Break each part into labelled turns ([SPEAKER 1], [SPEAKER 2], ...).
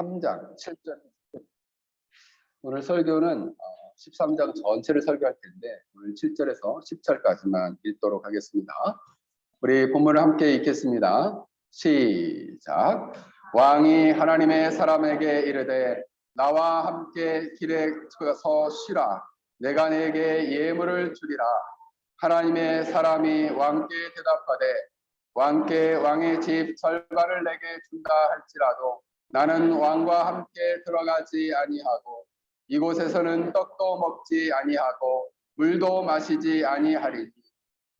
[SPEAKER 1] 13장 7절. 오늘 설교는 13장 전체를 설교할 텐데 오늘 7절에서 10절까지만 읽도록 하겠습니다. 우리 본문을 함께 읽겠습니다. 시작. 왕이 하나님의 사람에게 이르되 나와 함께 길에 서 쉬라. 내가 네게 예물을 주리라. 하나님의 사람이 왕께 대답하되 왕께 왕의 집 절반을 내게 준다 할지라도 나는 왕과 함께 들어가지 아니하고 이곳에서는 떡도 먹지 아니하고 물도 마시지 아니하리니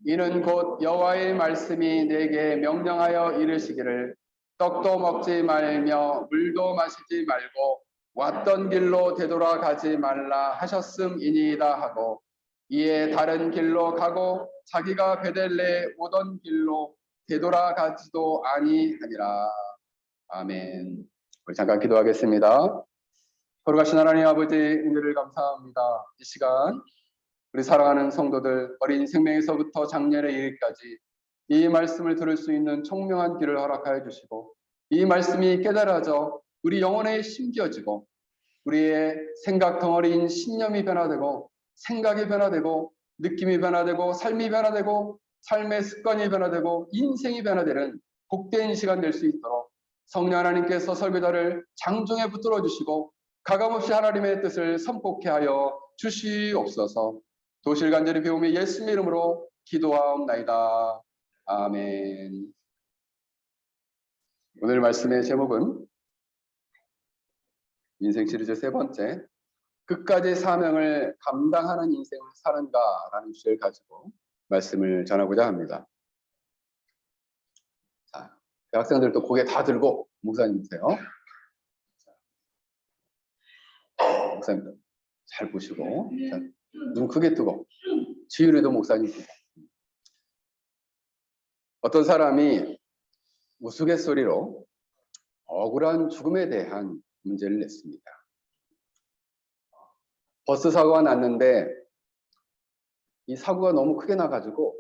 [SPEAKER 1] 이는 곧 여호와의 말씀이 내게 명령하여 이르시기를 떡도 먹지 말며 물도 마시지 말고 왔던 길로 되돌아가지 말라 하셨음이니이다 하고 이에 다른 길로 가고 자기가 베델레에 오던 길로 되돌아가지도 아니하니라. 아멘. 우리 잠깐 기도하겠습니다. 거룩하신 하나님 아버지, 은혜를 감사합니다. 이 시간 우리 사랑하는 성도들, 어린 생명에서부터 장년에 이르기까지 이 말씀을 들을 수 있는 총명한 귀를 허락하여 주시고 이 말씀이 깨달아져 우리 영혼에 심겨지고 우리의 생각 덩어리인 신념이 변화되고 생각이 변화되고 느낌이 변화되고 삶이 변화되고 삶의 습관이 변화되고 인생이 변화되는 복된 시간 될 수 있도록 성령 하나님께서 설교자를 장중에 붙들어 주시고 가감없이 하나님의 뜻을 선포케 하여 주시옵소서. 도실 간절히 배우며 예수님의 이름으로 기도하옵나이다. 아멘. 오늘 말씀의 제목은 인생 시리즈 세 번째, 끝까지 사명을 감당하는 인생을 사는가라는 주제를 가지고 말씀을 전하고자 합니다. 자, 학생들도 고개 다 들고 목사님이세요. 목사님들 잘 보시고 자, 눈 크게 뜨고 지유리도 목사님이세요. 어떤 사람이 우스갯소리로 억울한 죽음에 대한 문제를 냈습니다. 버스 사고가 났는데 이 사고가 너무 크게 나가지고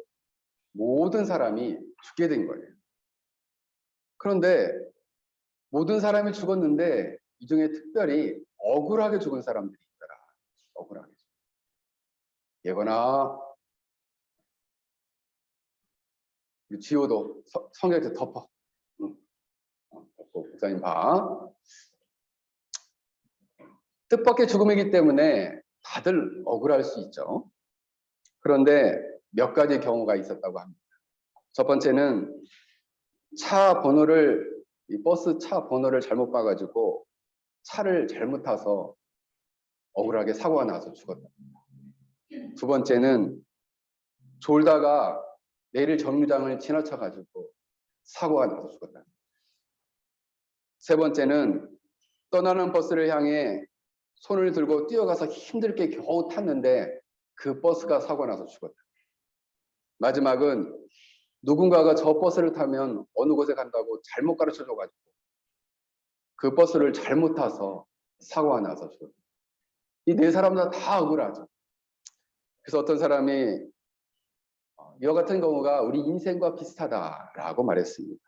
[SPEAKER 1] 모든 사람이 죽게 된 거예요. 그런데 모든 사람이 죽었는데 이 중에 특별히 억울하게 죽은 사람들이 있더라. 억울하게. 예거나 우리 지호도 성경에서 덮어. 덮고 목사님 봐. 뜻밖의 죽음이기 때문에 다들 억울할 수 있죠. 그런데 몇 가지 경우가 있었다고 합니다. 첫 번째는 이 버스 차 번호를 잘못 봐가지고 차를 잘못 타서 억울하게 사고가 나서 죽었다. 두 번째는 졸다가 내릴 정류장을 지나쳐가지고 사고가 나서 죽었다. 세 번째는 떠나는 버스를 향해 손을 들고 뛰어가서 힘들게 겨우 탔는데 그 버스가 사고 나서 죽었다. 마지막은 누군가가 저 버스를 타면 어느 곳에 간다고 잘못 가르쳐줘가지고 그 버스를 잘못 타서 사고가 나서 죽었다. 이 네 사람 다 억울하죠. 그래서 어떤 사람이 이와 같은 경우가 우리 인생과 비슷하다라고 말했습니다.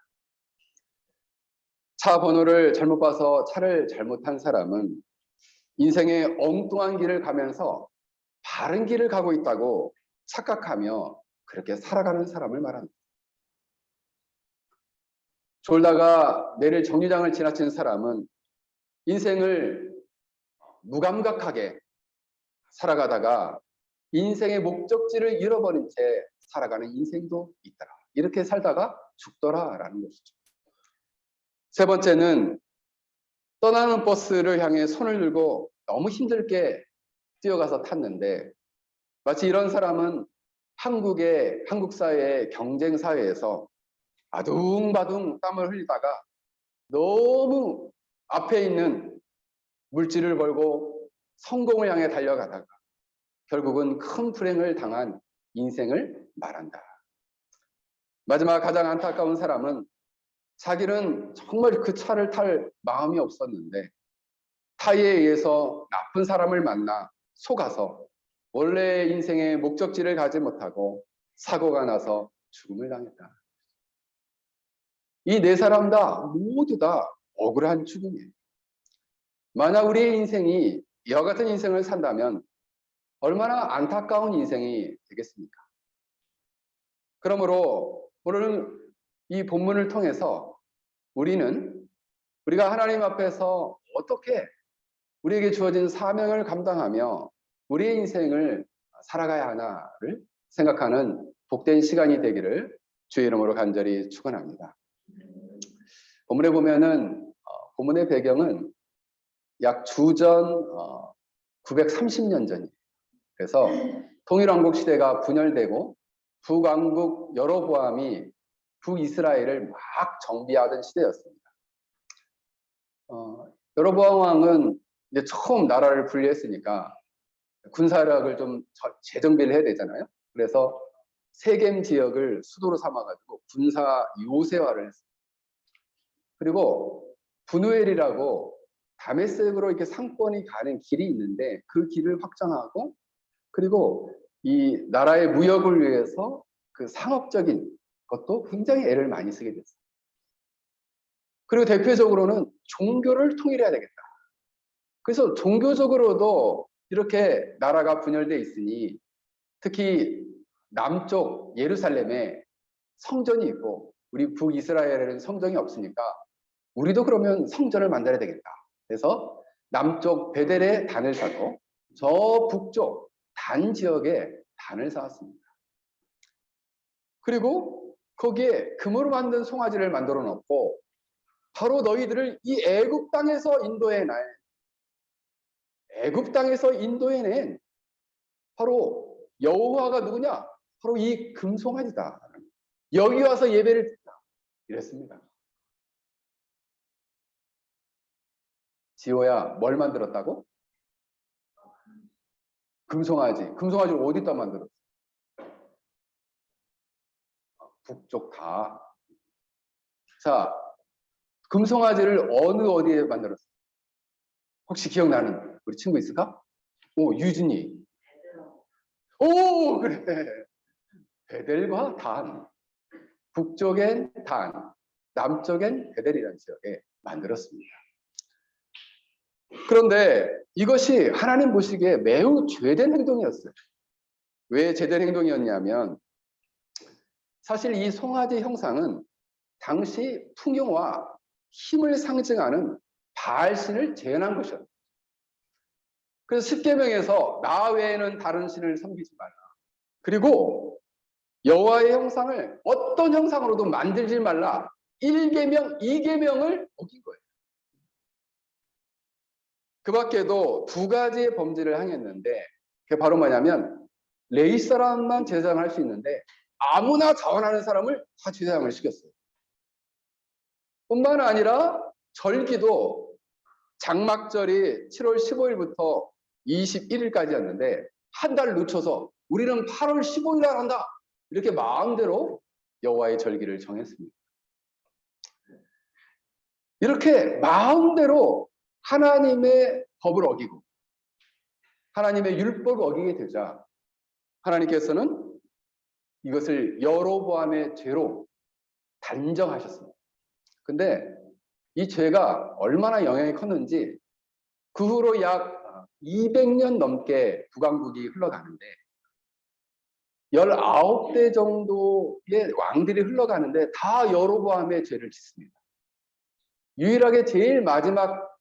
[SPEAKER 1] 차 번호를 잘못 봐서 차를 잘못한 사람은 인생의 엉뚱한 길을 가면서 바른 길을 가고 있다고 착각하며 그렇게 살아가는 사람을 말합니다. 졸다가 내릴 정류장을 지나친 사람은 인생을 무감각하게 살아가다가 인생의 목적지를 잃어버린 채 살아가는 인생도 있더라. 이렇게 살다가 죽더라라는 것이죠. 세 번째는 떠나는 버스를 향해 손을 들고 너무 힘들게 뛰어가서 탔는데 마치 이런 사람은 한국 사회의 경쟁 사회에서 아둥바둥 땀을 흘리다가 너무 앞에 있는 물질을 벌고 성공을 향해 달려가다가 결국은 큰 불행을 당한 인생을 말한다. 마지막 가장 안타까운 사람은 자기는 정말 그 차를 탈 마음이 없었는데 타이에 의해서 나쁜 사람을 만나 속아서 원래 인생의 목적지를 가지 못하고 사고가 나서 죽음을 당했다. 이 네 사람 모두 다 억울한 죽음이에요. 만약 우리의 인생이 이와 같은 인생을 산다면 얼마나 안타까운 인생이 되겠습니까? 그러므로 오늘 이 본문을 통해서 우리가 하나님 앞에서 어떻게 우리에게 주어진 사명을 감당하며 우리의 인생을 살아가야 하나를 생각하는 복된 시간이 되기를 주의 이름으로 간절히 축원합니다. 본문에 보면은 본문의 배경은 약 주전 930년 전이에요. 그래서 통일왕국 시대가 분열되고 북왕국 여로보암이 북이스라엘을 막 정비하던 시대였습니다. 여로보암 왕은 이제 처음 나라를 분리했으니까 군사력을 좀 재정비를 해야 되잖아요. 그래서 세겜 지역을 수도로 삼아가지고 군사 요새화를 했어요. 그리고 분우엘이라고 다메섹으로 이렇게 상권이 가는 길이 있는데 그 길을 확장하고, 그리고 이 나라의 무역을 위해서 그 상업적인 것도 굉장히 애를 많이 쓰게 됐어요. 그리고 대표적으로는 종교를 통일해야 되겠다. 그래서 종교적으로도 이렇게 나라가 분열돼 있으니 특히 남쪽 예루살렘에 성전이 있고 우리 북이스라엘에는 성전이 없으니까 우리도 그러면 성전을 만들어야 되겠다. 그래서 남쪽 베델에 단을 쌓고 저 북쪽 단 지역에 단을 쌓았습니다. 그리고 거기에 금으로 만든 송아지를 만들어 놓고 바로 너희들을 이 애굽 땅에서 인도해낸 바로 여호와가 누구냐? 바로 이 금송아지다. 여기 와서 예배를 드린다. 이랬습니다. 지호야, 뭘 만들었다고? 금송아지. 금송아지를 어디다 만들었어? 북쪽 다. 자, 금송아지를 어디에 만들었어? 혹시 기억나는 우리 친구 있을까? 오, 유진이. 오, 그래. 베델과 단. 북쪽엔 단, 남쪽엔 베델이라는 지역에 만들었습니다. 그런데 이것이 하나님 보시기에 매우 죄된 행동이었어요. 왜 죄된 행동이었냐면 사실 이 송아지 형상은 당시 풍요와 힘을 상징하는 바알신을 재현한 것이었어요. 그래서 십계명에서 나 외에는 다른 신을 섬기지 말라. 그리고 여호와의 형상을 어떤 형상으로도 만들지 말라. 1계명, 2계명을 어긴 거예요. 그 밖에도 두 가지의 범죄를 행했는데 그게 바로 뭐냐면 레위 사람만 제사장을 할 수 있는데 아무나 자원하는 사람을 다 제사장을 시켰어요. 뿐만 아니라 절기도 장막절이 7월 15일부터 21일까지였는데 한 달 늦춰서 우리는 8월 15일에 한다. 이렇게 마음대로 여호와의 절기를 정했습니다. 이렇게 마음대로 하나님의 법을 어기고 하나님의 율법을 어기게 되자 하나님께서는 이것을 여로보암의 죄로 단정하셨습니다. 근데 이 죄가 얼마나 영향이 컸는지 그 후로 약 200년 넘게 북왕국이 흘러가는데 19대 정도의 왕들이 흘러가는데 다 여로보암의 죄를 짓습니다. 유일하게 제일 마지막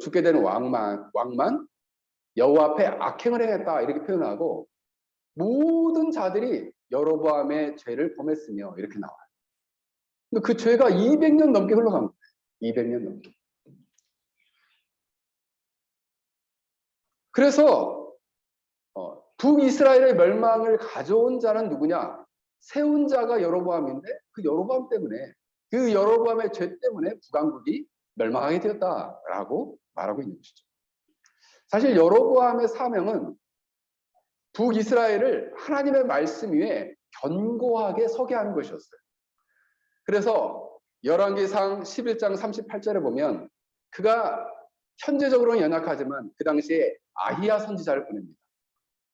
[SPEAKER 1] 죽게 되는 왕만 여호와 앞에 악행을 행했다 이렇게 표현하고 모든 자들이 여로보암의 죄를 범했으며 이렇게 나와요. 근데 그 죄가 200년 넘게 흘러간 거예요. 200년 넘게. 그래서 북이스라엘의 멸망을 가져온 자는 누구냐? 세운 자가 여로보암인데 그 여로보암의 죄 때문에 북왕국이 멸망하게 되었다라고 말하고 있는 것이죠. 사실 여로보암의 사명은 북이스라엘을 하나님의 말씀 위에 견고하게 서게 하는 것이었어요. 그래서 열왕기상 11장 38절에 보면 그가 현재적으로는 연약하지만 그 당시에 아히야 선지자를 보냅니다.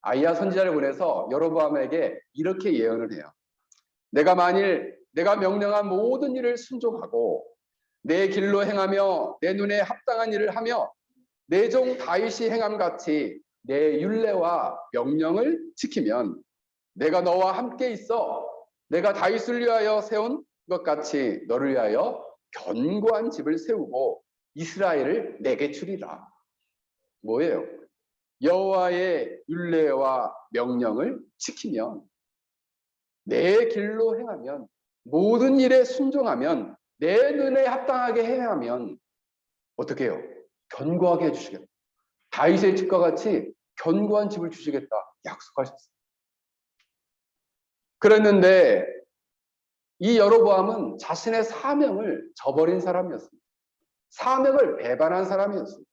[SPEAKER 1] 아히야 선지자를 보내서 여로보암에게 이렇게 예언을 해요. 내가 명령한 모든 일을 순종하고 내 길로 행하며 내 눈에 합당한 일을 하며 내 종 다윗이 행함같이 내 율례와 명령을 지키면 내가 너와 함께 있어 내가 다윗을 위하여 세운 것 같이 너를 위하여 견고한 집을 세우고 이스라엘을 내게 주리라. 뭐예요? 여호와의 율례와 명령을 지키면 내 길로 행하면 모든 일에 순종하면 내 눈에 합당하게 행하면 어떻게 해요? 견고하게 해주시겠다. 다윗의 집과 같이 견고한 집을 주시겠다 약속하셨어요. 그랬는데 이 여로보암은 자신의 사명을 저버린 사람이었습니다. 사명을 배반한 사람이었습니다.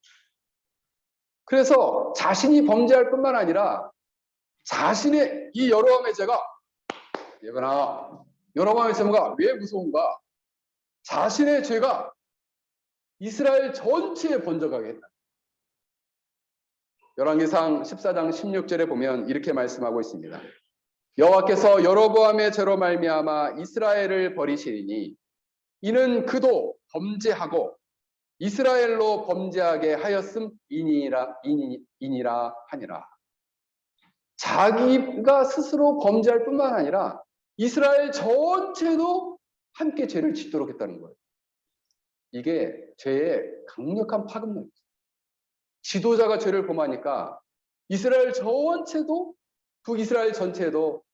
[SPEAKER 1] 그래서 자신이 범죄할 뿐만 아니라 자신의 이 여로보암의 죄가 여로보암의 죄가 왜 무서운가? 자신의 죄가 이스라엘 전체에 번져가게 했다. 열왕기상 14장 16절에 보면 이렇게 말씀하고 있습니다. 여호와께서 여로보암의 죄로 말미암아 이스라엘을 버리시리니 이는 그도 범죄하고 이스라엘로 범죄하게 하였음이니라 하니라. 자기가 스스로 범죄할 뿐만 아니라 이스라엘 전체도 함께 죄를 짓도록 했다는 거예요. 이게 죄의 강력한 파급력이죠. 지도자가 죄를 범하니까 이스라엘 전체도 북이스라엘 전체도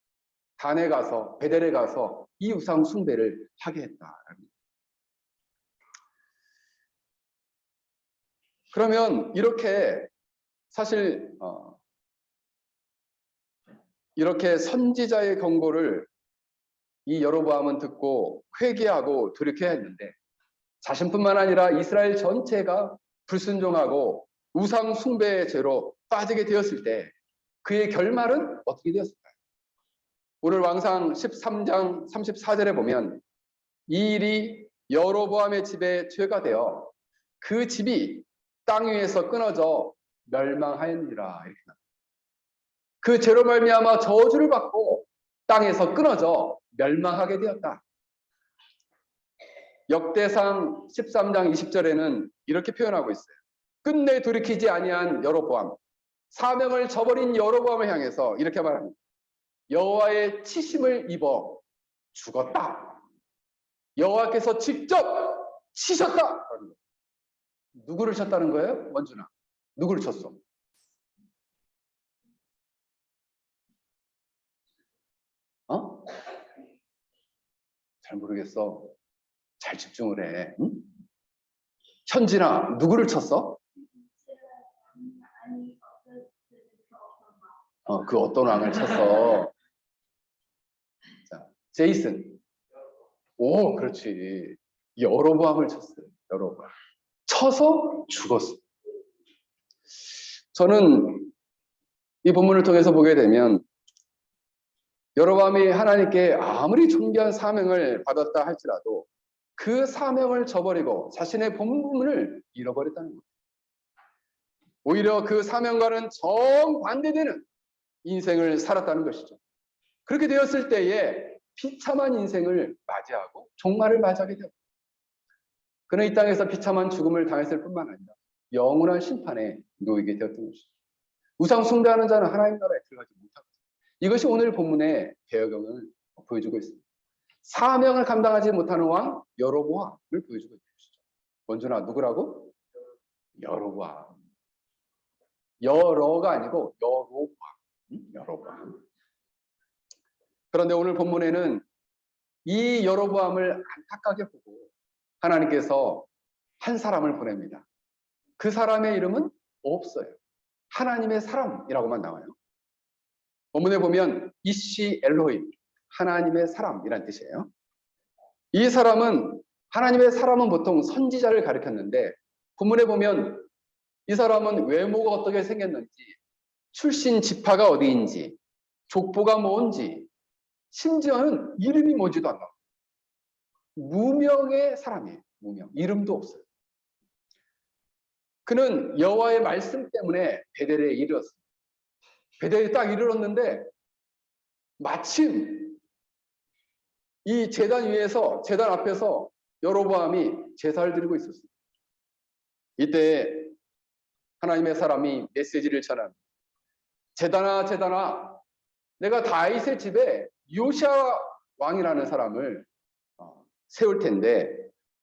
[SPEAKER 1] 단에 가서 베델에 가서 이 우상 숭배를 하게 했다. 그러면 이렇게 사실 이렇게 선지자의 경고를 이 여로보암은 듣고 회개하고 돌이켜야 했는데 자신뿐만 아니라 이스라엘 전체가 불순종하고 우상 숭배의 죄로 빠지게 되었을 때 그의 결말은 어떻게 되었을까요? 오늘 왕상 13장 34절에 보면 이 일이 여로보암의 집에 죄가 되어 그 집이 땅 위에서 끊어져 멸망하였느니라 이렇게 나옵니다. 그 죄로 말미암아 저주를 받고 땅에서 끊어져 멸망하게 되었다. 역대상 13장 20절에는 이렇게 표현하고 있어요. 끝내 돌이키지 아니한 여로보암, 사명을 저버린 여로보암을 향해서 이렇게 말합니다. 여호와의 치심을 입어 죽었다. 여호와께서 직접 치셨다. 누구를 쳤다는 거예요? 원준아. 누구를 쳤어? 잘 모르겠어. 잘 집중을 해. 응? 현진아, 누구를 쳤어? 그 어떤 왕을 쳤어? 자, 제이슨. 오, 그렇지. 여로보암을 쳤어요. 여로보암. 쳐서 죽었어. 저는 이 본문을 통해서 보게 되면 여로보암이 하나님께 아무리 존귀한 사명을 받았다 할지라도 그 사명을 저버리고 자신의 본분을 잃어버렸다는 거예요. 오히려 그 사명과는 정반대되는 인생을 살았다는 것이죠. 그렇게 되었을 때에 비참한 인생을 맞이하고 종말을 맞이하게 되었다. 그는 이 땅에서 비참한 죽음을 당했을 뿐만 아니라 영원한 심판에 놓이게 되었던 것이죠. 우상 숭배하는 자는 하나님 나라에 들어가지 못하거든요. 이것이 오늘 본문의 배경을 보여주고 있습니다. 사명을 감당하지 못하는 왕 여로보암을 보여주고 있는 것이죠. 원준아, 누구라고? 여로보암. 여러가 아니고 여로보암. 여로보암. 그런데 오늘 본문에는 이 여로보암을 안타깝게 보고 하나님께서 한 사람을 보냅니다. 그 사람의 이름은 없어요. 하나님의 사람이라고만 나와요. 본문에 보면 이시 엘로힘, 하나님의 사람이란 뜻이에요. 이 사람은 하나님의 사람은 보통 선지자를 가리켰는데 본문에 보면 이 사람은 외모가 어떻게 생겼는지, 출신 지파가 어디인지, 족보가 뭔지, 심지어는 이름이 뭔지도 안 나와요. 무명의 사람이에요. 무명. 이름도 없어요. 그는 여호와의 말씀 때문에 베델에 이르렀어요. 베델에 딱 이르렀는데 마침 이 제단 위에서, 제단 앞에서 여로보암이 제사를 드리고 있었어요. 이때 하나님의 사람이 메시지를 전합니다. 제단아, 내가 다윗의 집에 요시아 왕이라는 사람을 세울 텐데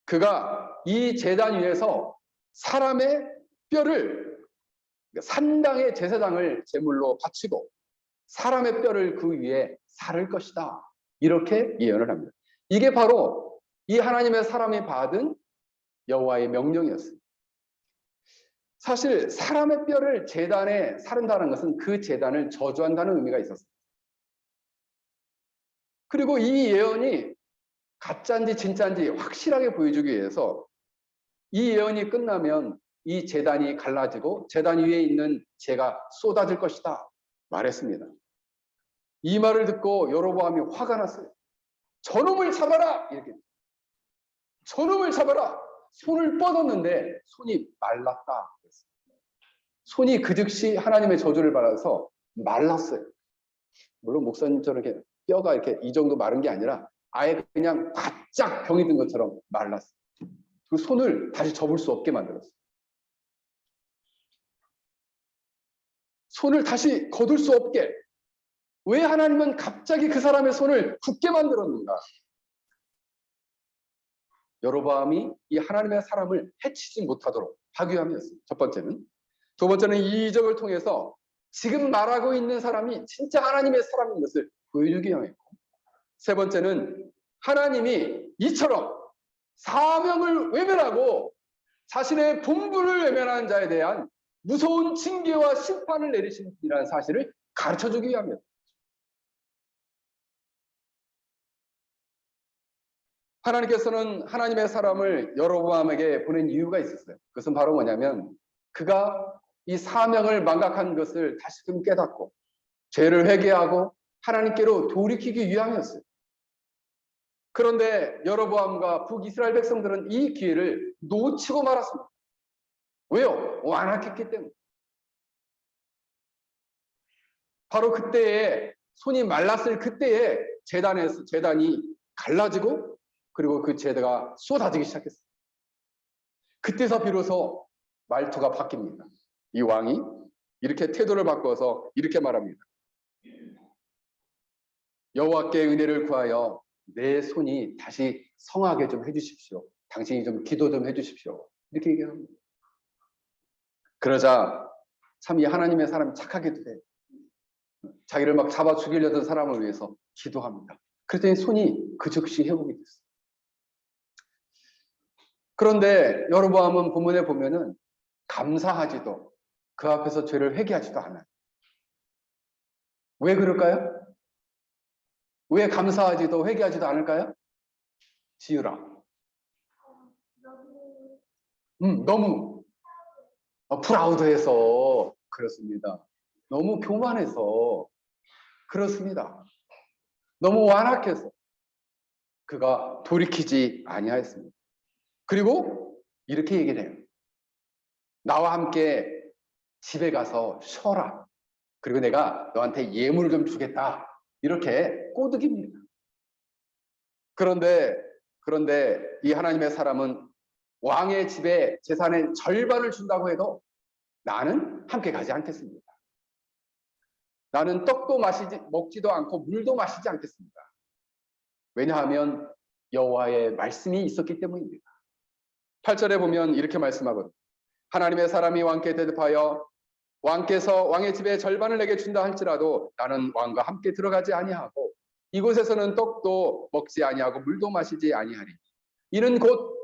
[SPEAKER 1] 그가 이 제단 위에서 사람의 뼈를, 산당의 제사장을 제물로 바치고 사람의 뼈를 그 위에 사를 것이다. 이렇게 예언을 합니다. 이게 바로 이 하나님의 사람이 받은 여호와의 명령이었습니다. 사실 사람의 뼈를 제단에 사른다는 것은 그 제단을 저주한다는 의미가 있었습니다. 그리고 이 예언이 가짜인지 진짜인지 확실하게 보여주기 위해서 이 예언이 끝나면 이 제단이 갈라지고 제단 위에 있는 재가 쏟아질 것이다 말했습니다. 이 말을 듣고 여로보암이 화가 났어요. 저놈을 잡아라! 이렇게. 저놈을 잡아라! 손을 뻗었는데 손이 말랐다. 손이 그 즉시 하나님의 저주를 받아서 말랐어요. 물론 목사님처럼 이렇게 뼈가 이렇게 이 정도 마른 게 아니라 아예 그냥 바짝 병이 든 것처럼 말랐어요. 그 손을 다시 접을 수 없게 만들었어요. 손을 다시 거둘 수 없게. 왜 하나님은 갑자기 그 사람의 손을 굳게 만들었는가? 여로보암이 이 하나님의 사람을 해치지 못하도록 하기 위함이었어요. 첫 번째는. 두 번째는 이 이적을 통해서 지금 말하고 있는 사람이 진짜 하나님의 사람인 것을 보여주기 위함이었고, 세 번째는 하나님이 이처럼 사명을 외면하고 자신의 본분을 외면하는 자에 대한 무서운 징계와 심판을 내리신 분이라는 사실을 가르쳐주기 위함이었다. 하나님께서는 하나님의 사람을 여로보암에게 보낸 이유가 있었어요. 그것은 바로 뭐냐면 그가 이 사명을 망각한 것을 다시금 깨닫고 죄를 회개하고 하나님께로 돌이키기 위함이었어요. 그런데 여로보암과 북이스라엘 백성들은 이 기회를 놓치고 말았습니다. 왜요? 완악했기 때문에. 바로 그때에 손이 말랐을 그때에 제단이 갈라지고 그리고 그 제대가 쏟아지기 시작했어요. 그때서 비로소 말투가 바뀝니다. 이 왕이 이렇게 태도를 바꿔서 이렇게 말합니다. 여호와께 은혜를 구하여 내 손이 다시 성하게 좀 해주십시오. 당신이 좀 기도 좀 해주십시오. 이렇게 얘기합니다. 그러자 참 이 하나님의 사람이 착하게도 돼요. 자기를 막 잡아 죽이려던 사람을 위해서 기도합니다. 그랬더니 손이 그 즉시 회복이 됐어요. 그런데 여로보암은 본문에 보면은 감사하지도 그 앞에서 죄를 회개하지도 않아요. 왜 그럴까요? 왜 감사하지도 회개하지도 않을까요? 지으라. 너무 프라우드해서 그렇습니다. 너무 교만해서 그렇습니다. 너무 완악해서 그가 돌이키지 아니하였습니다. 그리고 이렇게 얘기를 해요. 나와 함께 집에 가서 쉬어라. 그리고 내가 너한테 예물을 좀 주겠다. 이렇게 꼬드깁니다. 그런데 이 하나님의 사람은 왕의 집에 재산의 절반을 준다고 해도 나는 함께 가지 않겠습니다. 나는 떡도 먹지도 않고 물도 마시지 않겠습니다. 왜냐하면 여호와의 말씀이 있었기 때문입니다. 8절에 보면 이렇게 말씀하거든요. 하나님의 사람이 왕께 대답하여 왕께서 왕의 집에 절반을 내게 준다 할지라도 나는 왕과 함께 들어가지 아니하고 이곳에서는 떡도 먹지 아니하고 물도 마시지 아니하리. 이는 곧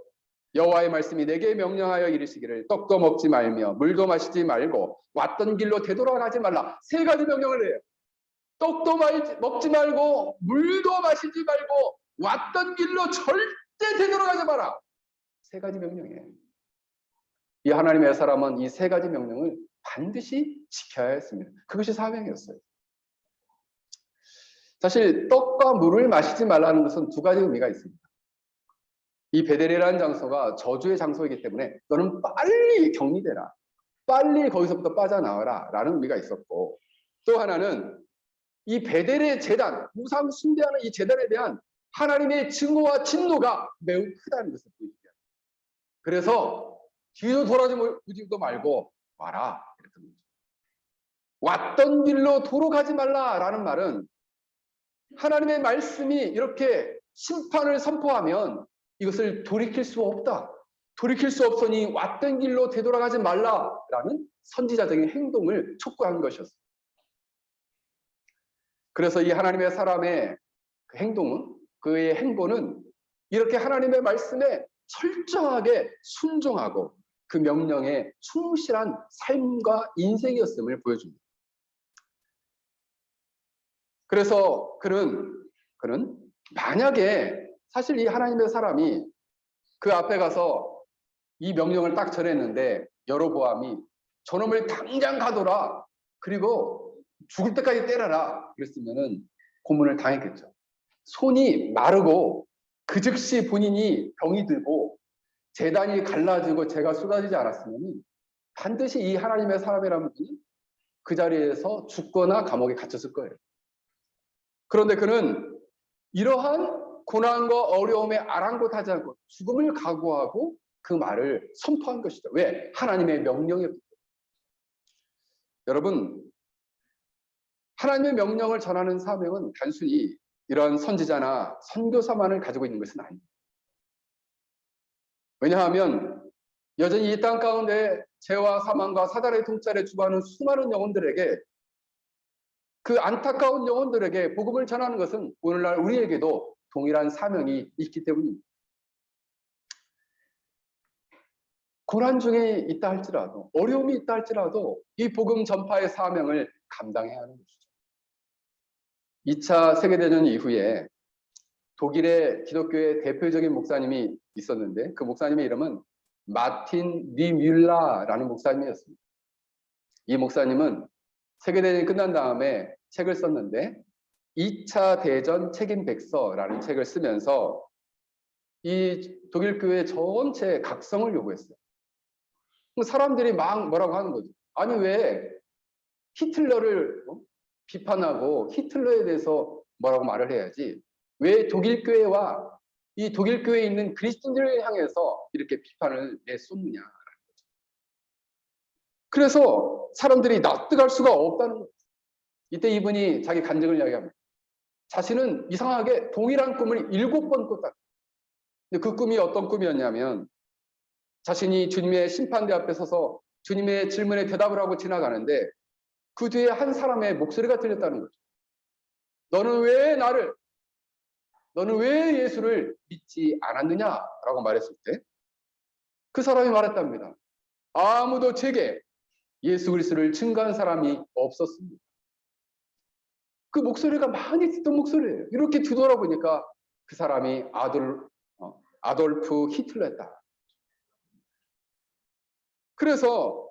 [SPEAKER 1] 여호와의 말씀이 내게 명령하여 이르시기를 떡도 먹지 말며 물도 마시지 말고 왔던 길로 되돌아가지 말라. 세 가지 명령을 해요. 떡도 먹지 말고 물도 마시지 말고 왔던 길로 절대 되돌아가지 마라. 세 가지 명령이에요. 이 하나님의 사람은 이 세 가지 명령을 반드시 지켜야 했습니다. 그것이 사명이었어요. 사실 떡과 물을 마시지 말라는 것은 두 가지 의미가 있습니다. 이 베델이라는 장소가 저주의 장소이기 때문에 너는 빨리 격리되라. 빨리 거기서부터 빠져나와라 라는 의미가 있었고, 또 하나는 이 베델의 제단, 우상 숭배하는 이 제단에 대한 하나님의 증오와 진노가 매우 크다는 것을 보여줍니다. 그래서 뒤로 돌아보지도 말고 와라. 왔던 길로 돌아가지 말라라는 말은 하나님의 말씀이 이렇게 심판을 선포하면 이것을 돌이킬 수 없다. 돌이킬 수 없으니 왔던 길로 되돌아가지 말라라는 선지자적인 행동을 촉구한 것이었습니다. 그래서 이 하나님의 사람의 그 행동은, 그의 행보는 이렇게 하나님의 말씀에 철저하게 순종하고 그 명령에 충실한 삶과 인생이었음을 보여줍니다. 그래서 그는 만약에 사실 이 하나님의 사람이 그 앞에 가서 이 명령을 딱 전했는데 여로보암이 저놈을 당장 가둬라, 그리고 죽을 때까지 때려라 그랬으면은 고문을 당했겠죠. 손이 마르고 그 즉시 본인이 병이 들고 재단이 갈라지고 죄가 쏟아지지 않았으면 반드시 이 하나님의 사람이라는 분이 그 자리에서 죽거나 감옥에 갇혔을 거예요. 그런데 그는 이러한 고난과 어려움에 아랑곳하지 않고 죽음을 각오하고 그 말을 선포한 것이죠. 왜? 하나님의 명령이었기 때문에. 여러분, 하나님의 명령을 전하는 사명은 단순히 이런 선지자나 선교사만을 가지고 있는 것은 아닙니다. 왜냐하면 여전히 이 땅 가운데 죄와 사망과 사단의 통찰에 주관하는 수많은 영혼들에게, 그 안타까운 영혼들에게 복음을 전하는 것은 오늘날 우리에게도 동일한 사명이 있기 때문입니다. 고난 중에 있다 할지라도, 어려움이 있다 할지라도 이 복음 전파의 사명을 감당해야 하는 것이죠. 2차 세계대전 이후에 독일의 기독교의 대표적인 목사님이 있었는데 그 목사님의 이름은 마틴 니뮬라라는 목사님이었습니다. 이 목사님은 세계대전이 끝난 다음에 책을 썼는데 2차 대전 책임 백서라는 책을 쓰면서 이 독일 교회 전체 각성을 요구했어요. 사람들이 막 뭐라고 하는 거죠. 아니 왜 히틀러를 비판하고 히틀러에 대해서 뭐라고 말을 해야지, 왜 독일 교회와 이 독일 교회에 있는 그리스도인들을 향해서 이렇게 비판을 내쏟느냐라는 거죠. 그래서 사람들이 납득할 수가 없다는 거죠. 이때 이분이 자기 간증을 이야기합니다. 자신은 이상하게 동일한 꿈을 7번 꿨다. 근데 그 꿈이 어떤 꿈이었냐면, 자신이 주님의 심판대 앞에 서서 주님의 질문에 대답을 하고 지나가는데 그 뒤에 한 사람의 목소리가 들렸다는 거죠. 너는 왜 예수를 믿지 않았느냐라고 말했을 때 그 사람이 말했답니다. 아무도 제게 예수 그리스도를 증거한 사람이 없었습니다. 그 목소리가 많이 듣던 목소리예요. 이렇게 뒤돌아보니까 그 사람이 아돌프 히틀러였다. 그래서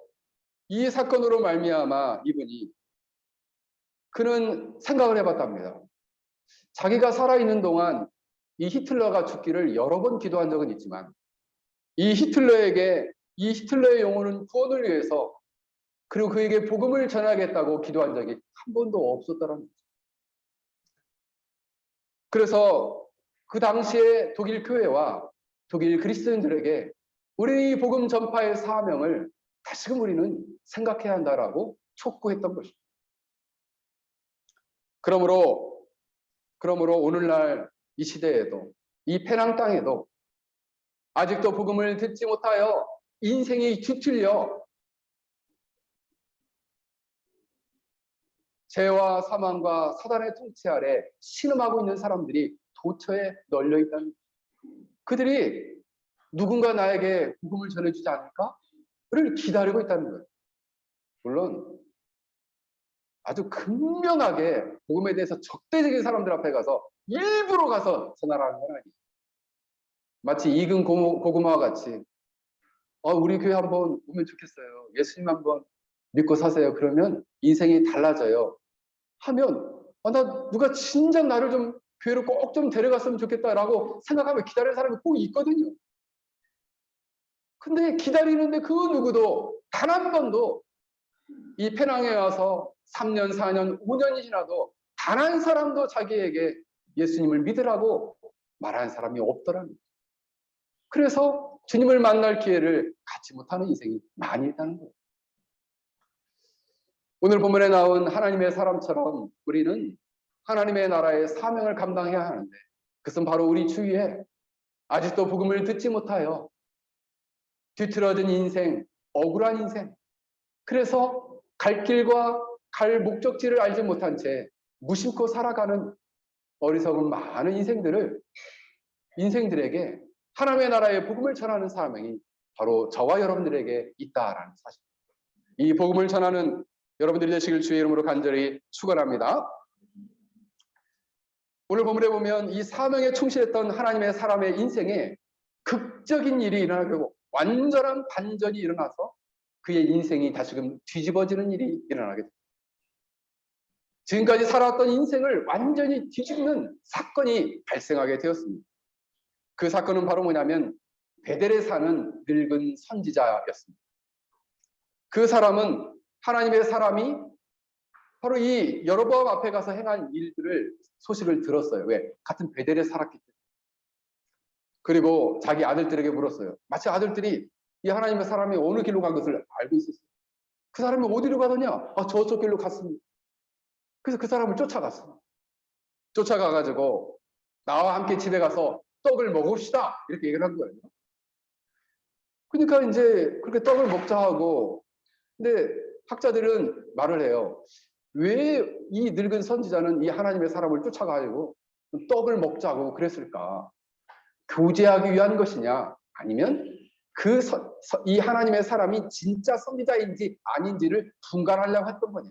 [SPEAKER 1] 이 사건으로 말미암아 그는 생각을 해봤답니다. 자기가 살아있는 동안 이 히틀러가 죽기를 여러 번 기도한 적은 있지만 이 히틀러의 영혼은 구원을 위해서, 그리고 그에게 복음을 전하겠다고 기도한 적이 한 번도 없었다는 거죠. 그래서 그 당시에 독일 교회와 독일 그리스도인들에게 우리 복음 전파의 사명을 다시금 우리는 생각해야 한다라고 촉구했던 것입니다. 그러므로 오늘날 이 시대에도, 이 페낭 땅에도 아직도 복음을 듣지 못하여 인생이 뒤틀려 죄와 사망과 사단의 통치 아래 신음하고 있는 사람들이 도처에 널려 있다는 거예요. 그들이 누군가 나에게 복음을 전해주지 않을까?를 기다리고 있다는 거예요. 물론 아주 극명하게 복음에 대해서 적대적인 사람들 앞에 가서 일부러 가서 전하라는 건 아니에요. 마치 이근 고구마와 같이 우리 교회 한번 오면 좋겠어요. 예수님 한번 믿고 사세요. 그러면 인생이 달라져요. 하면 나 누가 진작 나를 좀 교회로 꼭 좀 데려갔으면 좋겠다라고 생각하면 기다리는 사람이 꼭 있거든요. 근데 기다리는데 그 누구도 단 한 번도 이 페낭에 와서 3년, 4년, 5년이 지나도 단 한 사람도 자기에게 예수님을 믿으라고 말하는 사람이 없더라는 거예요. 그래서 주님을 만날 기회를 갖지 못하는 인생이 많이 있다는 거예요. 오늘 본문에 나온 하나님의 사람처럼 우리는 하나님의 나라의 사명을 감당해야 하는데, 그것은 바로 우리 주위에 아직도 복음을 듣지 못하여 뒤틀어진 인생, 억울한 인생, 그래서 갈 길과 갈 목적지를 알지 못한 채 무심코 살아가는 어리석은 많은 인생들에게 하나님의 나라의 복음을 전하는 사명이 바로 저와 여러분들에게 있다라는 사실. 이 복음을 전하는 여러분들이 되시길 주의 이름으로 간절히 축원합니다. 오늘 본문에 보면 이 사명에 충실했던 하나님의 사람의 인생에 극적인 일이 일어나고 완전한 반전이 일어나서 그의 인생이 다시금 뒤집어지는 일이 일어나게 됩니다. 지금까지 살아왔던 인생을 완전히 뒤집는 사건이 발생하게 되었습니다. 그 사건은 바로 뭐냐면 베델에 사는 늙은 선지자였습니다. 그 사람은 하나님의 사람이 바로 이 여로보암 앞에 가서 행한 일들을 소식을 들었어요. 왜? 같은 베델에 살았기 때문에. 그리고 자기 아들들에게 물었어요. 마치 아들들이 이 하나님의 사람이 어느 길로 간 것을 알고 있었어요. 그 사람이 어디로 가더냐? 저쪽 길로 갔습니다. 그래서 그 사람을 쫓아갔어요. 쫓아가가지고 나와 함께 집에 가서 떡을 먹읍시다 이렇게 얘기를 한 거예요. 그러니까 이제 그렇게 떡을 먹자 하고, 근데 학자들은 말을 해요. 왜 이 늙은 선지자는 이 하나님의 사람을 쫓아가지고 떡을 먹자고 그랬을까? 교제하기 위한 것이냐? 아니면 이 하나님의 사람이 진짜 선지자인지 아닌지를 분간하려고 했던 거냐?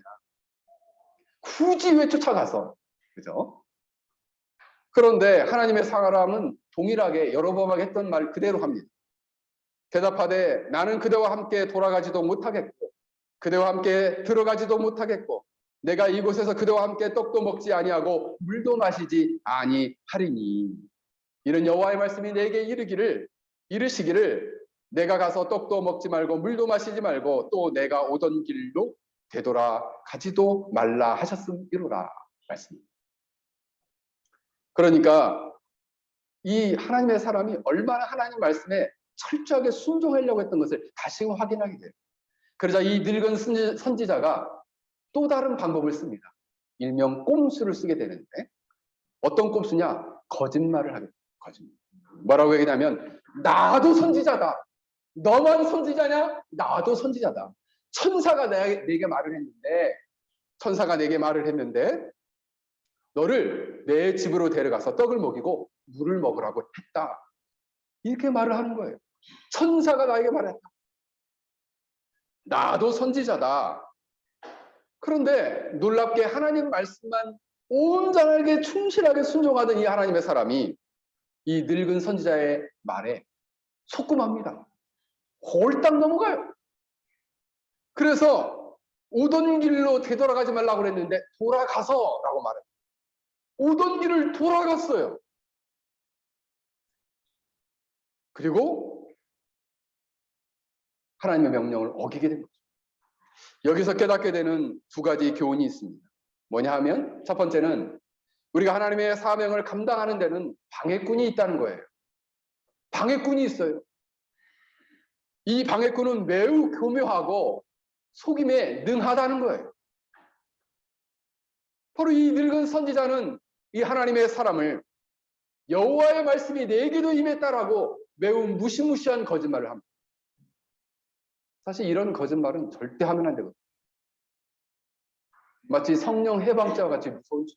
[SPEAKER 1] 굳이 왜 쫓아가서? 그죠? 그런데 하나님의 사람은 동일하게 여로보암에게 했던 말 그대로 합니다. 대답하되 나는 그대와 함께 돌아가지도 못하겠고 그대와 함께 들어가지도 못하겠고 내가 이곳에서 그대와 함께 떡도 먹지 아니하고 물도 마시지 아니하리니, 이런 여호와의 말씀이 내게 이르시기를 내가 가서 떡도 먹지 말고 물도 마시지 말고 또 내가 오던 길로 되돌아가지도 말라 하셨음이로라 말씀입니다. 그러니까 이 하나님의 사람이 얼마나 하나님 말씀에 철저하게 순종하려고 했던 것을 다시금 확인하게 돼요. 그러자 이 늙은 선지자가 또 다른 방법을 씁니다. 일명 꼼수를 쓰게 되는데, 어떤 꼼수냐? 거짓말을 하게 돼요. 거짓말. 뭐라고 얘기하냐면 나도 선지자다. 너만 선지자냐? 나도 선지자다. 천사가 내게 말을 했는데 너를 내 집으로 데려가서 떡을 먹이고 물을 먹으라고 했다. 이렇게 말을 하는 거예요. 천사가 나에게 말했다. 나도 선지자다. 그런데 놀랍게 하나님 말씀만 온전하게 충실하게 순종하던 이 하나님의 사람이 이 늙은 선지자의 말에 속금합니다. 홀딱 넘어가요. 그래서 오던 길로 되돌아가지 말라고 그랬는데 돌아가서 라고 말해요. 오던 길을 돌아갔어요. 그리고 하나님의 명령을 어기게 된 거죠. 여기서 깨닫게 되는 두 가지 교훈이 있습니다. 뭐냐 하면 첫 번째는 우리가 하나님의 사명을 감당하는 데는 방해꾼이 있다는 거예요. 방해꾼이 있어요. 이 방해꾼은 매우 교묘하고 속임에 능하다는 거예요. 바로 이 늙은 선지자는 이 하나님의 사람을 여호와의 말씀이 내게도 임했다라고 매우 무시무시한 거짓말을 합니다. 사실 이런 거짓말은 절대 하면 안 되거든요. 마치 성령 해방자와 같이 무서운 죄.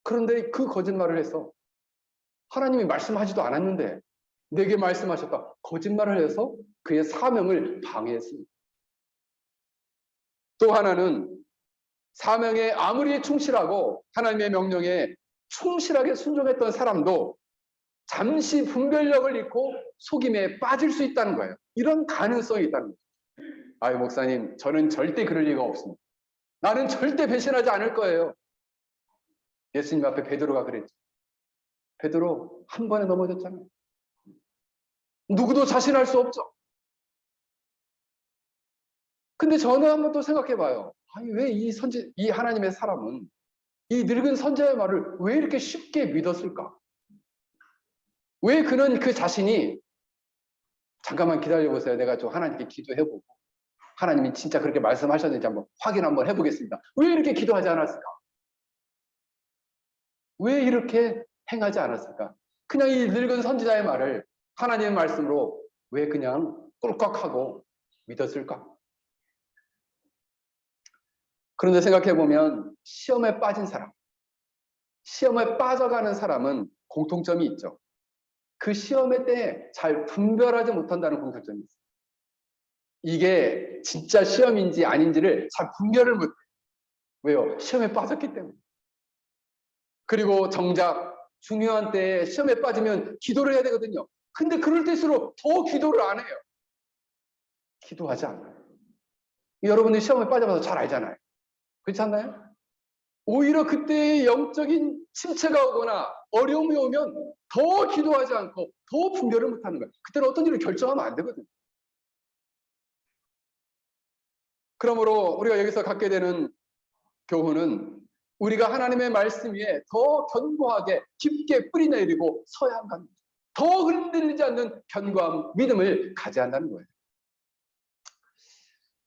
[SPEAKER 1] 그런데 그 거짓말을 해서 하나님이 말씀하지도 않았는데 내게 말씀하셨다. 거짓말을 해서 그의 사명을 방해했습니다. 또 하나는 사명에 아무리 충실하고 하나님의 명령에 충실하게 순종했던 사람도 잠시 분별력을 잃고 속임에 빠질 수 있다는 거예요. 이런 가능성이 있다는 거죠. 아유 목사님, 저는 절대 그럴 리가 없습니다. 나는 절대 배신하지 않을 거예요. 예수님 앞에 베드로가 그랬죠. 베드로 한 번에 넘어졌잖아요. 누구도 자신할 수 없죠. 근데 저는 한번 또 생각해 봐요. 아니 왜 이 하나님의 사람은 이 늙은 선지자의 말을 왜 이렇게 쉽게 믿었을까? 왜 그는 그 자신이 잠깐만 기다려보세요. 내가 좀 하나님께 기도해보고 하나님이 진짜 그렇게 말씀하셨는지 한번 확인 한번 해보겠습니다. 왜 이렇게 기도하지 않았을까? 왜 이렇게 행하지 않았을까? 그냥 이 늙은 선지자의 말을 하나님의 말씀으로 왜 그냥 꿀꺽하고 믿었을까? 그런데 생각해보면 시험에 빠진 사람, 시험에 빠져가는 사람은 공통점이 있죠. 그 시험의 때에 잘 분별하지 못한다는 공통점이 있어요. 이게 진짜 시험인지 아닌지를 잘 분별을 못해요. 왜요? 시험에 빠졌기 때문에. 그리고 정작 중요한 때에 시험에 빠지면 기도를 해야 되거든요. 근데 그럴 때일수록 더 기도를 안 해요. 기도하지 않아요. 여러분들이 시험에 빠져봐서 잘 알잖아요. 그렇지 않나요? 오히려 그때의 영적인 침체가 오거나 어려움이 오면 더 기도하지 않고 더 분별을 못하는 거예요. 그때는 어떤 일을 결정하면 안 되거든요. 그러므로 우리가 여기서 갖게 되는 교훈은 우리가 하나님의 말씀 위에 더 견고하게 깊게 뿌리 내리고 서야 한다는 거죠. 더 흔들리지 않는 견고한 믿음을 가져야 한다는 거예요.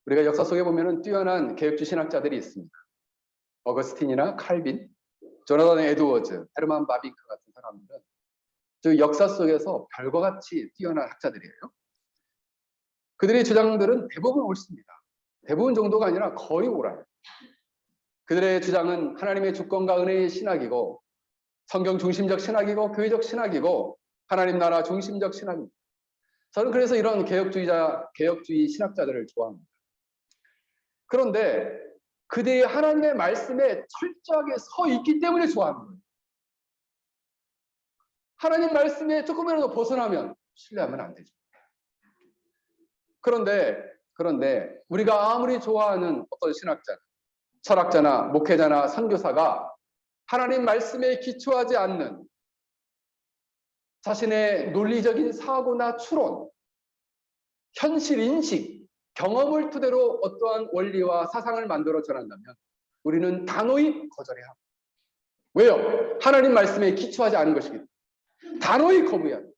[SPEAKER 1] 우리가 역사 속에 보면 뛰어난 개혁주 신학자들이 있습니다. 어거스틴이나 칼빈, 조나단 에드워즈, 헤르만 바빙크 같은 사람들은 저 역사 속에서 별과 같이 뛰어난 학자들이에요. 그들의 주장들은 대부분 옳습니다. 대부분 정도가 아니라 거의 옳아요. 그들의 주장은 하나님의 주권과 은혜의 신학이고 성경 중심적 신학이고 교회적 신학이고 하나님 나라 중심적 신학입니다. 저는 그래서 이런 개혁주의 신학자들을 좋아합니다. 그런데 그들이 하나님의 말씀에 철저하게 서 있기 때문에 좋아하는 거예요. 하나님 말씀에 조금이라도 벗어나면 신뢰하면 안 되죠. 그런데 우리가 아무리 좋아하는 어떤 신학자, 철학자나 목회자나 선교사가 하나님 말씀에 기초하지 않는 자신의 논리적인 사고나 추론, 현실 인식, 경험을 토대로 어떠한 원리와 사상을 만들어 전한다면 우리는 단호히 거절해야 합니다. 왜요? 하나님 말씀에 기초하지 않은 것이기 때문에 단호히 거부해야 합니다.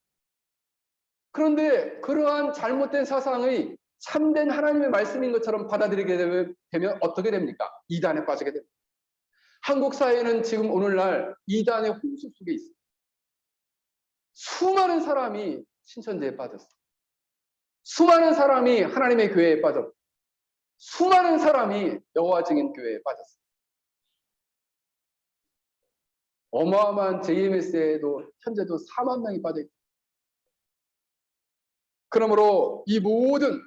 [SPEAKER 1] 그런데 그러한 잘못된 사상의 참된 하나님의 말씀인 것처럼 받아들이게 되면 어떻게 됩니까? 이단에 빠지게 됩니다. 한국 사회는 지금 오늘날 이단의 홍수 속에 있습니다. 수많은 사람이 신천지에 빠졌어요. 수많은 사람이 하나님의 교회에 빠졌고 수많은 사람이 여호와 증인 교회에 빠졌어요. 어마어마한 JMS에도 현재도 4만 명이 빠져 있습니다. 그러므로 이 모든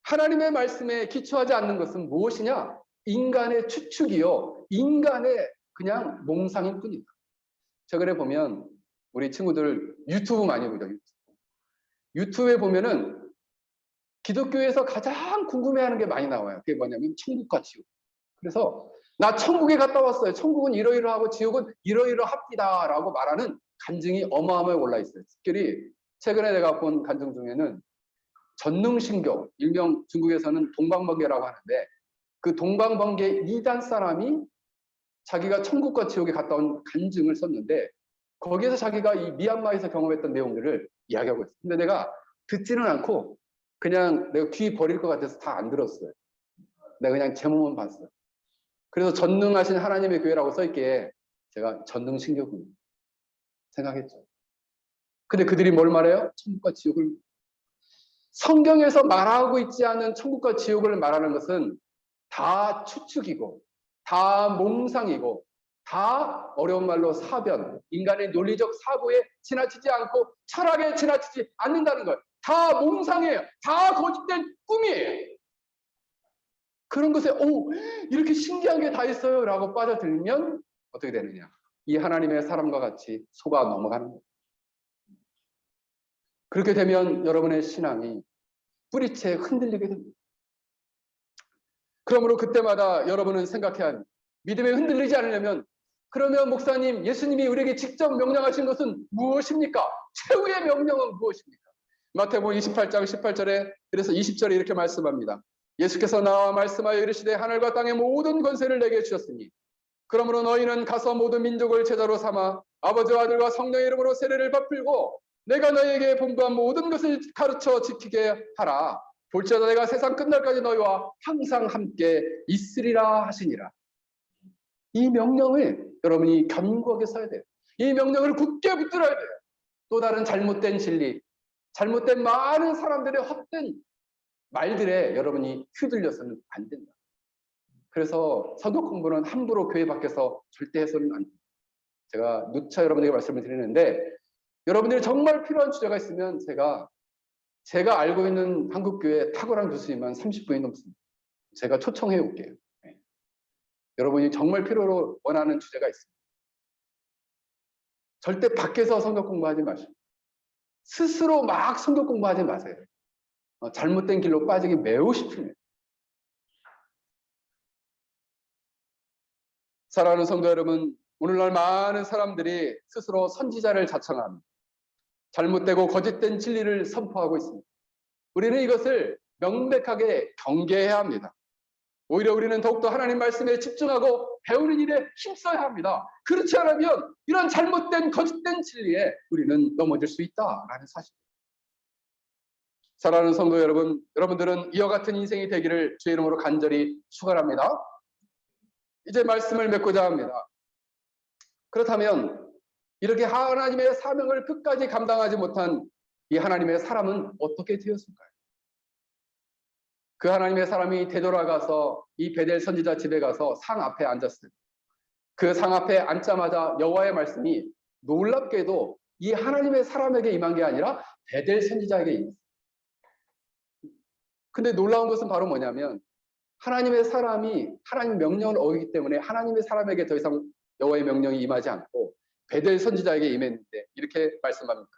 [SPEAKER 1] 하나님의 말씀에 기초하지 않는 것은 무엇이냐? 인간의 추측이요. 인간의 그냥 몽상일 뿐이다. 최근에 보면 우리 친구들 유튜브 많이 보죠. 유튜브에 보면은 기독교에서 가장 궁금해하는 게 많이 나와요. 그게 뭐냐면 천국과 지옥. 그래서 나 천국에 갔다 왔어요. 천국은 이러이러하고 지옥은 이러이러합니다라고 말하는 간증이 어마어마하게 올라 있어요. 특별히 최근에 내가 본 간증 중에는 전능신교, 일명 중국에서는 동방번개라고 하는데 그 동방번개 2단 사람이 자기가 천국과 지옥에 갔다 온 간증을 썼는데 거기에서 자기가 이 미얀마에서 경험했던 내용들을 이야기하고 있어요. 근데 내가 듣지는 않고 그냥 내가 귀 버릴 것 같아서 다 안 들었어요. 내가 그냥 제목만 봤어요. 그래서 전능하신 하나님의 교회라고 써있기에 제가 전능신교군 생각했죠. 근데 그들이 뭘 말해요? 천국과 지옥을. 성경에서 말하고 있지 않은 천국과 지옥을 말하는 것은 다 추측이고 다 몽상이고 다 어려운 말로 사변, 인간의 논리적 사고에 지나치지 않고 철학에 지나치지 않는다는 것. 다 몽상이에요. 다 거짓된 꿈이에요. 그런 것에 이렇게 신기한 게 다 있어요 라고 빠져들면 어떻게 되느냐? 이 하나님의 사람과 같이 속아 넘어가는 거예요. 그렇게 되면 여러분의 신앙이 뿌리채 흔들리게 됩니다. 그러므로 그때마다 여러분은 생각해야 합니다. 믿음에 흔들리지 않으려면 그러면 목사님, 예수님이 우리에게 직접 명령하신 것은 무엇입니까? 최후의 명령은 무엇입니까? 마태복음 28장 18절에 그래서 20절에 이렇게 말씀합니다. 예수께서 나와 말씀하여 이르시되 하늘과 땅의 모든 권세를 내게 주셨으니 그러므로 너희는 가서 모든 민족을 제자로 삼아 아버지와 아들과 성령의 이름으로 세례를 베풀고 내가 너에게 분부한 모든 것을 가르쳐 지키게 하라. 볼지어다 내가 세상 끝날까지 너희와 항상 함께 있으리라 하시니라. 이 명령을 여러분이 견고하게 써야 돼요. 이 명령을 굳게 붙들어야 돼요. 또 다른 잘못된 진리, 잘못된 많은 사람들의 헛된 말들에 여러분이 휘둘려서는 안 된다. 그래서 성경 공부는 함부로 교회 밖에서 절대 해서는 안 됩니다. 제가 누차 여러분에게 말씀을 드리는데, 여러분들이 정말 필요한 주제가 있으면 제가 알고 있는 한국교회 탁월한 교수님만 30분이 넘습니다. 제가 초청해 올게요. 네. 여러분이 정말 필요로 원하는 주제가 있습니다. 절대 밖에서 성경 공부하지 마시고 스스로 막 성경 공부하지 마세요. 잘못된 길로 빠지기 매우 쉽습니다. 사랑하는 성도 여러분, 오늘날 많은 사람들이 스스로 선지자를 자청합니다. 잘못되고 거짓된 진리를 선포하고 있습니다. 우리는 이것을 명백하게 경계해야 합니다. 오히려 우리는 더욱더 하나님 말씀에 집중하고 배우는 일에 힘써야 합니다. 그렇지 않으면 이런 잘못된 거짓된 진리에 우리는 넘어질 수 있다라는 사실입니다. 사랑하는 성도 여러분, 여러분들은 이와 같은 인생이 되기를 주의 이름으로 간절히 축원합니다. 이제 말씀을 맺고자 합니다. 그렇다면 이렇게 하나님의 사명을 끝까지 감당하지 못한 이 하나님의 사람은 어떻게 되었을까요? 그 하나님의 사람이 되돌아가서 이 베델 선지자 집에 가서 상 앞에 앉았어요. 그 상 앞에 앉자마자 여호와의 말씀이 놀랍게도 이 하나님의 사람에게 임한 게 아니라 베델 선지자에게 임했어요. 근데 놀라운 것은 바로 뭐냐면 하나님의 사람이 하나님 명령을 어기기 때문에 하나님의 사람에게 더 이상 여호와의 명령이 임하지 않고 베델 선지자에게 임했는데 이렇게 말씀합니다.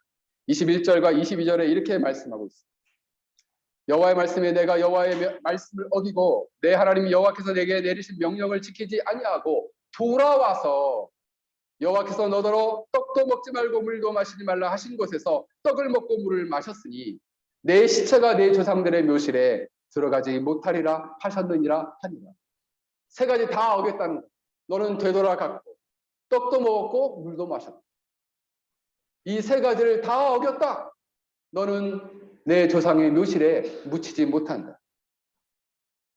[SPEAKER 1] 21절과 22절에 이렇게 말씀하고 있습니다. 여호와의 말씀에 내가 여호와의 말씀을 어기고 내 하나님 여호와께서 내게 내리신 명령을 지키지 아니하고 돌아와서 여호와께서 너더러 떡도 먹지 말고 물도 마시지 말라 하신 곳에서 떡을 먹고 물을 마셨으니 내 시체가 내 조상들의 묘실에 들어가지 못하리라 하셨느니라 하니라. 세 가지 다 어겼다는 것. 너는 되돌아갔고 떡도 먹었고 물도 마셨다. 이 세 가지를 다 어겼다. 너는 내 조상의 묘실에 묻히지 못한다.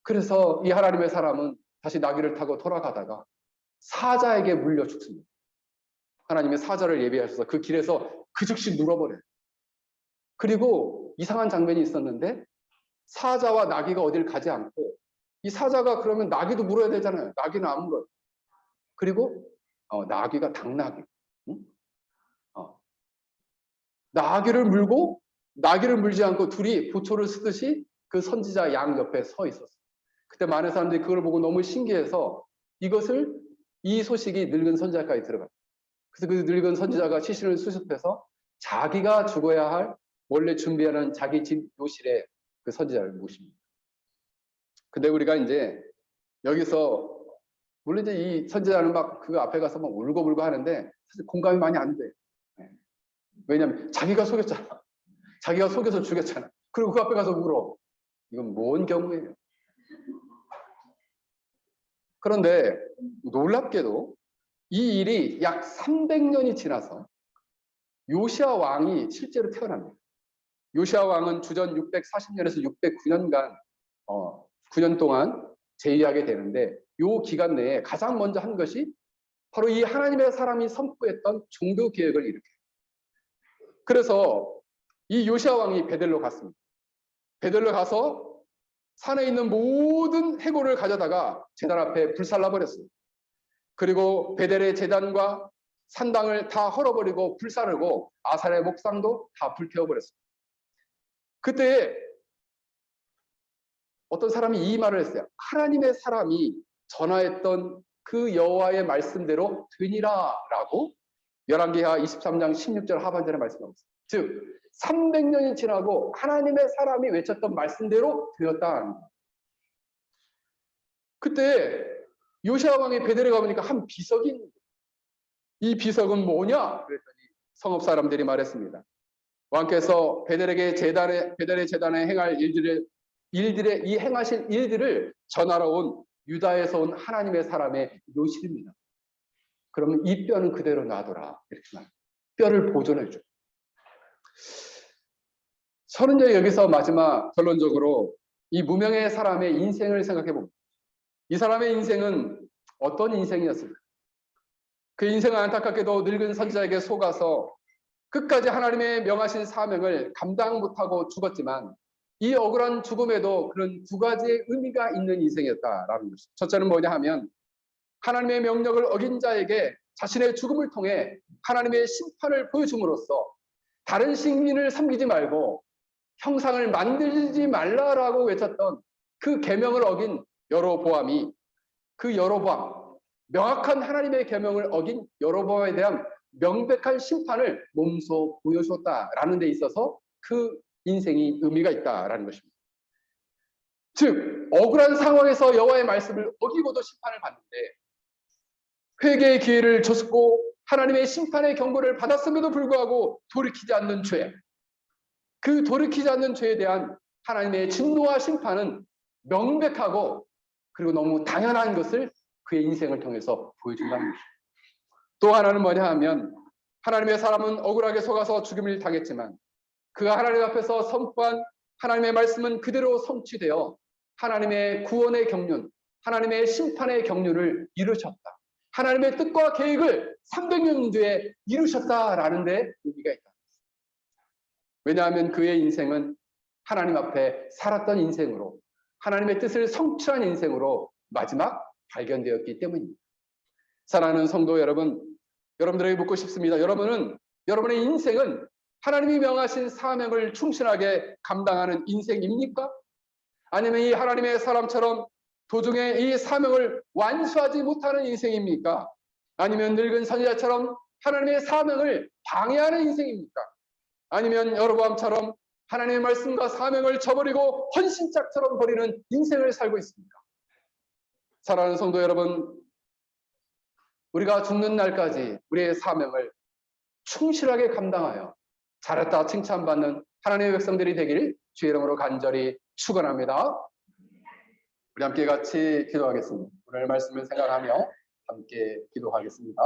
[SPEAKER 1] 그래서 이 하나님의 사람은 다시 나귀를 타고 돌아가다가 사자에게 물려 죽습니다. 하나님의 사자를 예비하셔서 그 길에서 그 즉시 물어버려요. 그리고 이상한 장면이 있었는데 사자와 나귀가 어딜 가지 않고 이 사자가 그러면 나귀도 물어야 되잖아요. 나귀는 안 물어요. 그리고 나귀가 당나귀. 응? 나귀를 물고 나귀를 물지 않고 둘이 보초를 쓰듯이 그 선지자 양 옆에 서 있었어요. 그때 많은 사람들이 그걸 보고 너무 신기해서 이 소식이 늙은 선지자까지 들어갔어요. 그래서 그 늙은 선지자가 시신을 수습해서 자기가 죽어야 할 원래 준비하는 자기 집 묘실에 그 선지자를 모십니다. 근데 우리가 이제 여기서 물론 이제 이 선지자는 막 그 앞에 가서 막 울고불고 하는데 사실 공감이 많이 안 돼요. 왜냐하면 자기가 속였잖아. 자기가 속여서 죽였잖아. 그리고 그 앞에 가서 울어. 이건 뭔 경우예요? 그런데 놀랍게도 이 일이 약 300년이 지나서 요시야 왕이 실제로 태어납니다. 요시야 왕은 주전 640년에서 609년간 9년 동안 재위하게 되는데 이 기간 내에 가장 먼저 한 것이 바로 이 하나님의 사람이 선포했던 종교 개혁을 일으켜요. 그래서 이 요시야 왕이 베델로 갔습니다. 베델로 가서 산에 있는 모든 해골을 가져다가 제단 앞에 불살라버렸어요. 그리고 베델의 제단과 산당을 다 헐어버리고 불사르고 아살의 목상도 다 불태워버렸어요. 그때 어떤 사람이 이 말을 했어요. 하나님의 사람이 전하였던 그 여호와의 말씀대로 되니라라고 열왕기하 23장 16절 하반절에 말씀하고 있어요. 즉 300년이 지나고 하나님의 사람이 외쳤던 말씀대로 되었다. 그때 요시야 왕이 베델에 가보니까 한 비석이 있는 거예요. 이 비석은 뭐냐? 그랬더니 성읍 사람들이 말했습니다. 왕께서 베델의 제단에 행할 이 행하실 일들을 전하러 온 유다에서 온 하나님의 사람의 묘실입니다. 그러면 이 뼈는 그대로 놔둬라. 이렇게 말합니다. 뼈를 보존해 줘. 저는 이제 여기서 마지막 결론적으로 이 무명의 사람의 인생을 생각해 봅니다. 이 사람의 인생은 어떤 인생이었을까? 그 인생은 안타깝게도 늙은 선지자에게 속아서 끝까지 하나님의 명하신 사명을 감당 못하고 죽었지만 이 억울한 죽음에도 그런 두 가지의 의미가 있는 인생이었다라는 것입니다. 첫째는 뭐냐 하면 하나님의 명령을 어긴 자에게 자신의 죽음을 통해 하나님의 심판을 보여줌으로써 다른 신민을 섬기지 말고 형상을 만들지 말라라고 외쳤던 그 계명을 어긴 여로보암이 그 여로보암, 명확한 하나님의 계명을 어긴 여로보암에 대한 명백한 심판을 몸소 보여줬다라는 데 있어서 그 인생이 의미가 있다라는 것입니다. 즉 억울한 상황에서 여호와의 말씀을 어기고도 심판을 받는데 회개의 기회를 줬고 하나님의 심판의 경고를 받았음에도 불구하고 돌이키지 않는 죄, 그 돌이키지 않는 죄에 대한 하나님의 진노와 심판은 명백하고 그리고 너무 당연한 것을 그의 인생을 통해서 보여준다는 것입니다. 또 하나는 뭐냐 하면 하나님의 사람은 억울하게 속아서 죽임을 당했지만 그가 하나님 앞에서 선포한 하나님의 말씀은 그대로 성취되어 하나님의 구원의 경륜, 하나님의 심판의 경륜을 이루셨다. 하나님의 뜻과 계획을 300년 뒤에 이루셨다라는 데 의미가 있다. 왜냐하면 그의 인생은 하나님 앞에 살았던 인생으로 하나님의 뜻을 성취한 인생으로 마지막 발견되었기 때문입니다. 사랑하는 성도 여러분, 여러분들에게 묻고 싶습니다. 여러분의 인생은 하나님이 명하신 사명을 충실하게 감당하는 인생입니까? 아니면 이 하나님의 사람처럼 도중에 이 사명을 완수하지 못하는 인생입니까? 아니면 늙은 선지자처럼 하나님의 사명을 방해하는 인생입니까? 아니면 여로보암처럼 하나님의 말씀과 사명을 저버리고 헌신짝처럼 버리는 인생을 살고 있습니까? 사랑하는 성도 여러분, 우리가 죽는 날까지 우리의 사명을 충실하게 감당하여 잘했다 칭찬받는 하나님의 백성들이 되길 주의 이름으로 간절히 축원합니다. 우리 함께 같이 기도하겠습니다. 오늘 말씀을 생각하며 함께 기도하겠습니다.